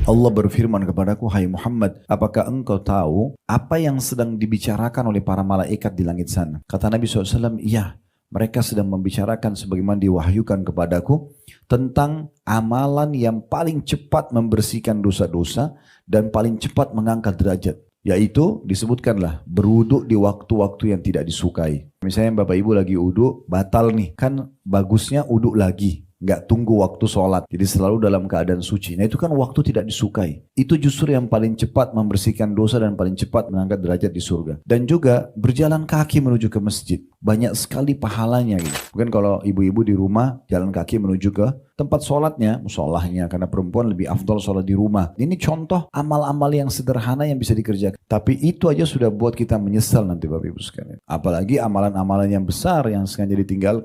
Allah berfirman kepadaku, hai Muhammad, apakah engkau tahu apa yang sedang dibicarakan oleh para malaikat di langit sana? Kata Nabi SAW, iya, mereka sedang membicarakan sebagaimana diwahyukan kepadaku tentang amalan yang paling cepat membersihkan dosa-dosa dan paling cepat mengangkat derajat. Yaitu disebutkanlah berwuduk di waktu-waktu yang tidak disukai. Misalnya Bapak Ibu lagi wuduk, batal nih, kan bagusnya wuduk lagi. Nggak tunggu waktu sholat, jadi selalu dalam keadaan suci. Nah itu kan waktu tidak disukai. Itu justru yang paling cepat membersihkan dosa dan paling cepat mengangkat derajat di surga. Dan juga berjalan kaki menuju ke masjid, banyak sekali pahalanya gitu. Mungkin kalau ibu-ibu di rumah jalan kaki menuju ke tempat sholatnya, musolahnya, karena perempuan lebih afdol sholat di rumah. Ini contoh amal-amal yang sederhana yang bisa dikerjakan. Tapi itu aja sudah buat kita menyesal nanti Bapak Ibu sekalian. Apalagi amalan-amalan yang besar yang sengaja ditinggal.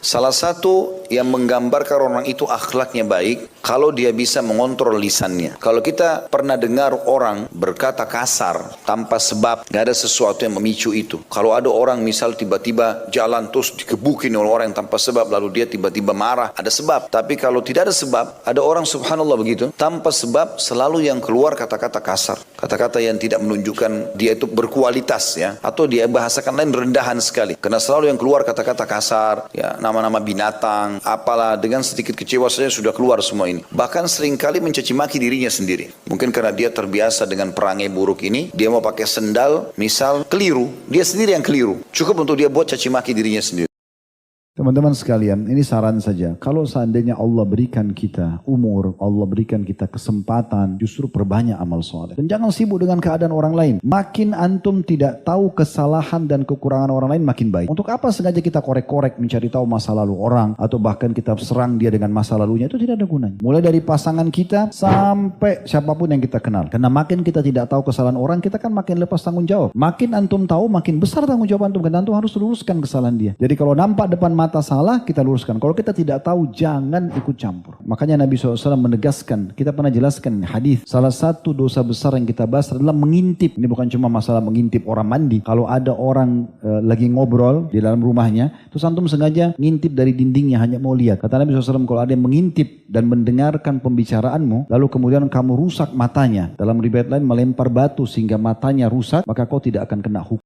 Salah satu yang menggambarkan orang itu akhlaknya baik, kalau dia bisa mengontrol lisannya. Kalau kita pernah dengar orang berkata kasar tanpa sebab, nggak ada sesuatu yang memicu itu. Kalau ada orang misal tiba-tiba jalan terus dikebukin oleh orang yang tanpa sebab, lalu dia tiba-tiba marah, ada sebab. Tapi kalau tidak ada sebab, ada orang subhanallah begitu, tanpa sebab selalu yang keluar kata-kata kasar. Kata-kata yang tidak menunjukkan dia itu berkualitas ya. Atau dia bahasakan lain rendahan sekali. Karena selalu yang keluar kata-kata kasar, ya nama-nama binatang, apalah dengan sedikit kecewa saja sudah keluar semua ini. Bahkan seringkali mencaci maki dirinya sendiri. Mungkin karena dia terbiasa dengan perangai buruk ini, dia mau pakai sendal, misal keliru, dia sendiri yang keliru. Cukup untuk dia buat caci maki dirinya sendiri. Teman-teman sekalian, ini saran saja. Kalau seandainya Allah berikan kita umur, Allah berikan kita kesempatan, justru perbanyak amal soleh. Dan jangan sibuk dengan keadaan orang lain. Makin antum tidak tahu kesalahan dan kekurangan orang lain, makin baik. Untuk apa sengaja kita korek-korek mencari tahu masa lalu orang, atau bahkan kita serang dia dengan masa lalunya, itu tidak ada gunanya. Mulai dari pasangan kita sampai siapapun yang kita kenal. Karena makin kita tidak tahu kesalahan orang, kita kan makin lepas tanggung jawab. Makin antum tahu, makin besar tanggung jawab antum. Karena antum harus luruskan kesalahan dia. Jadi kalau nampak depan mata salah, kita luruskan. Kalau kita tidak tahu, jangan ikut campur. Makanya Nabi SAW menegaskan, kita pernah jelaskan hadis, salah satu dosa besar yang kita bahas adalah mengintip. Ini bukan cuma masalah mengintip orang mandi. Kalau ada orang lagi ngobrol di dalam rumahnya, terus antum sengaja ngintip dari dindingnya, hanya mau lihat. Kata Nabi SAW, kalau ada yang mengintip dan mendengarkan pembicaraanmu, lalu kemudian kamu rusak matanya, dalam riwayat lain melempar batu sehingga matanya rusak, maka kau tidak akan kena hukum.